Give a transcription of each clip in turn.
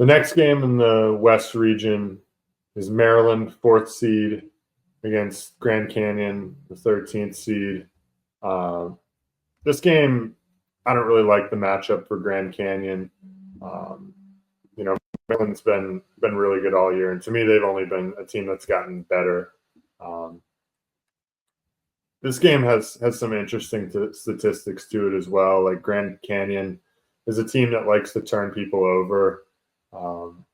The next game in the West region is Maryland, fourth seed, against Grand Canyon, the 13th seed. Uh, this game, I don't really like the matchup for Grand Canyon. Um, Maryland's been really good all year, and to me, they've only been a team that's gotten better. Um, this game has some interesting statistics to it as well. Like Grand Canyon is a team that likes to turn people over. Um,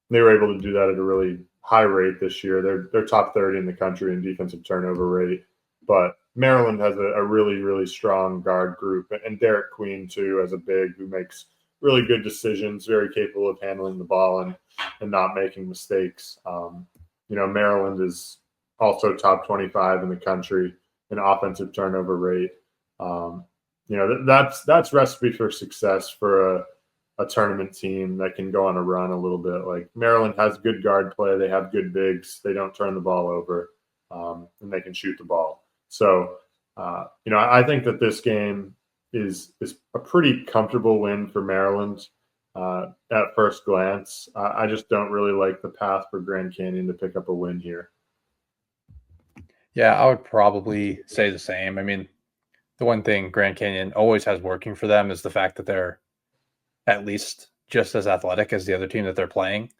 they were able to do that at a really high rate this year. They're top 30 in the country in defensive turnover rate. But Maryland has a really, really strong guard group, and Derek Queen too as a big who makes really good decisions, very capable of handling the ball and not making mistakes. Maryland is also top 25 in the country in offensive turnover rate. That's recipe for success for a tournament team that can go on a run a little bit. Like Maryland has good guard play, they have good bigs, they don't turn the ball over, and they can shoot the ball. So, I think that this game is a pretty comfortable win for Maryland at first glance. I just don't really like the path for Grand Canyon to pick up a win here. Yeah, I would probably say the same. I mean, the one thing Grand Canyon always has working for them is the fact that they're at least just as athletic as the other team that they're playing.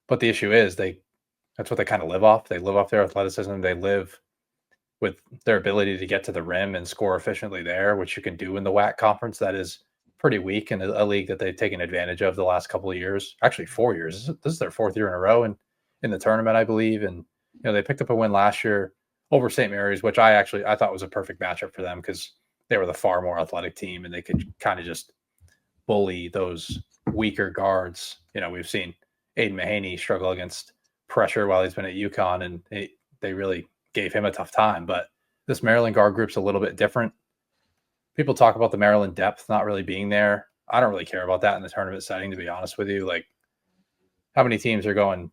But the issue is that's what they kind of live off. They live off their athleticism. They live with their ability to get to the rim and score efficiently there, which you can do in the WAC conference. That is pretty weak in a league that they've taken advantage of the last couple of years. Actually, 4 years. This is their fourth year in a row in the tournament, I believe. And they picked up a win last year over St. Mary's, which I thought was a perfect matchup for them because they were the far more athletic team and they could kind of just bully those weaker guards. We've seen Aiden Mahaney struggle against pressure while he's been at UConn, and they really gave him a tough time. But this Maryland guard group's a little bit different. People talk about the Maryland depth not really being there. I don't really care about that in the tournament setting, to be honest with you. Like, how many teams are going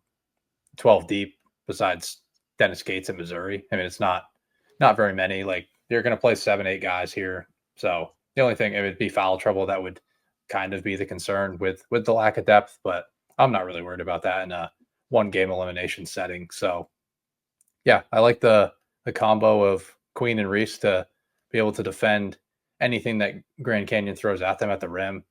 12 deep besides Dennis Gates at Missouri? I mean, it's not very many. Like, you're going to play 7-8 guys here. So the only thing, it would be foul trouble that would kind of be the concern with the lack of depth, but I'm not really worried about that in a one game elimination setting. So yeah, I like the combo of Queen and Reese to be able to defend anything that Grand Canyon throws at them at the rim.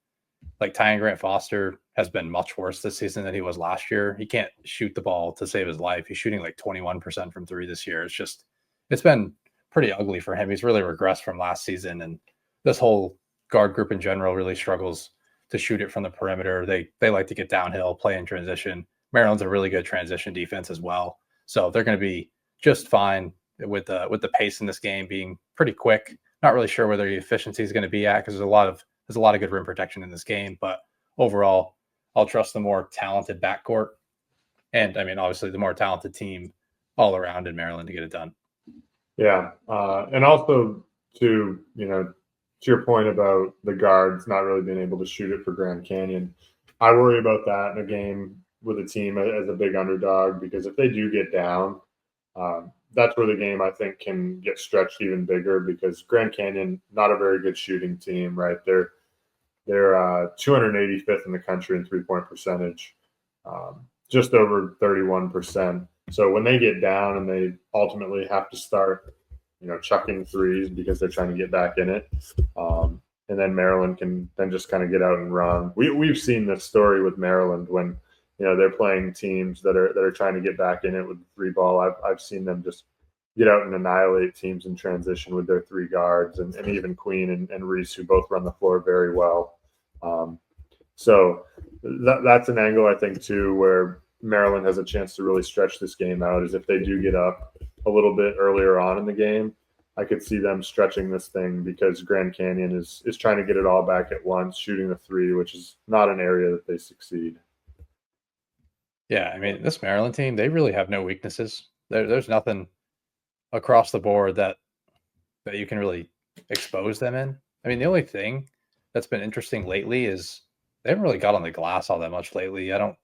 Like Tyan Grant Foster has been much worse this season than he was last year. He can't shoot the ball to save his life. He's shooting like 21% from three this year. It's been pretty ugly for him. He's really regressed from last season, and this whole guard group in general really struggles to shoot it from the perimeter. They like to get downhill, play in transition. Maryland's a really good transition defense as well. So they're going to be just fine with the pace in this game being pretty quick. Not really sure where the efficiency is going to be at because there's a lot of good rim protection in this game. But overall, I'll trust the more talented backcourt. And I mean, obviously the more talented team all around in Maryland to get it done. Yeah. And also to your point about the guards not really being able to shoot it for Grand Canyon, I worry about that in a game with a team as a big underdog, because if they do get down, that's where the game, I think, can get stretched even bigger, because Grand Canyon, not a very good shooting team, right? They're 285th in the country in three-point percentage, just over 31%. So when they get down and they ultimately have to start, chucking threes because they're trying to get back in it, and then Maryland can then just kind of get out and run. We've seen this story with Maryland when they're playing teams that are trying to get back in it with the three ball. I've seen them just get out and annihilate teams in transition with their three guards, and even Queen and Reese, who both run the floor very well. So that's an angle, I think, too, where Maryland has a chance to really stretch this game out, is if they do get up a little bit earlier on in the game. I could see them stretching this thing, because Grand Canyon is trying to get it all back at once, shooting the three, which is not an area that they succeed. Yeah, I mean, this Maryland team, they really have no weaknesses. There's nothing across the board that you can really expose them in. I mean, the only thing that's been interesting lately is they haven't really got on the glass all that much lately. Not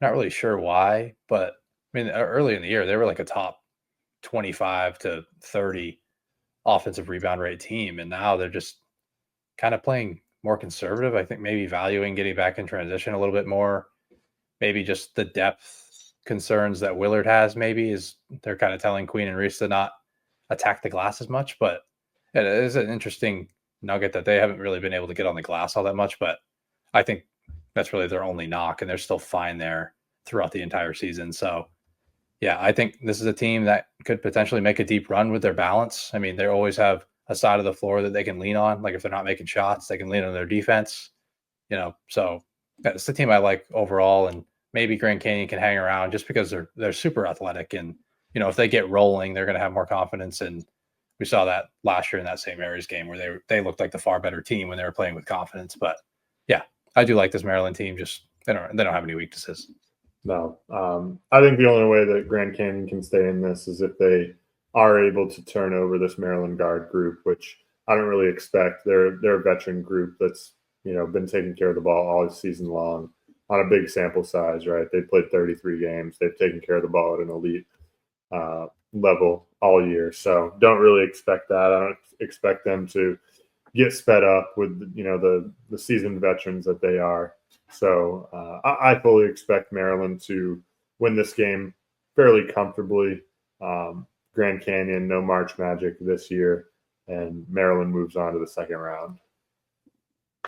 really sure why, but I mean, early in the year, they were like a top 25 to 30 offensive rebound rate team, and now they're just kind of playing more conservative. I think maybe valuing getting back in transition a little bit more. maybe just the depth concerns that Willard has. Maybe is they're kind of telling Queen and Reese to not attack the glass as much, but it is an interesting nugget that they haven't really been able to get on the glass all that much. But I think that's really their only knock, and they're still fine there throughout the entire season. So yeah, I think this is a team that could potentially make a deep run with their balance. I mean, they always have a side of the floor that they can lean on. Like if they're not making shots, they can lean on their defense. So that's the team I like overall. And maybe Grand Canyon can hang around just because they're super athletic, and if they get rolling, they're going to have more confidence. And we saw that last year in that St. Mary's game where they looked like the far better team when they were playing with confidence. But yeah, I do like this Maryland team. Just they don't have any weaknesses. No, I think the only way that Grand Canyon can stay in this is if they are able to turn over this Maryland guard group, which I don't really expect. They're a veteran group that's been taking care of the ball all season long on a big sample size, right? They played 33 games. They've taken care of the ball at an elite level all year, so don't really expect that. I don't expect them to get sped up with the seasoned veterans that they are. So I fully expect Maryland to win this game fairly comfortably. Grand Canyon, no March Magic this year, and Maryland moves on to the second round.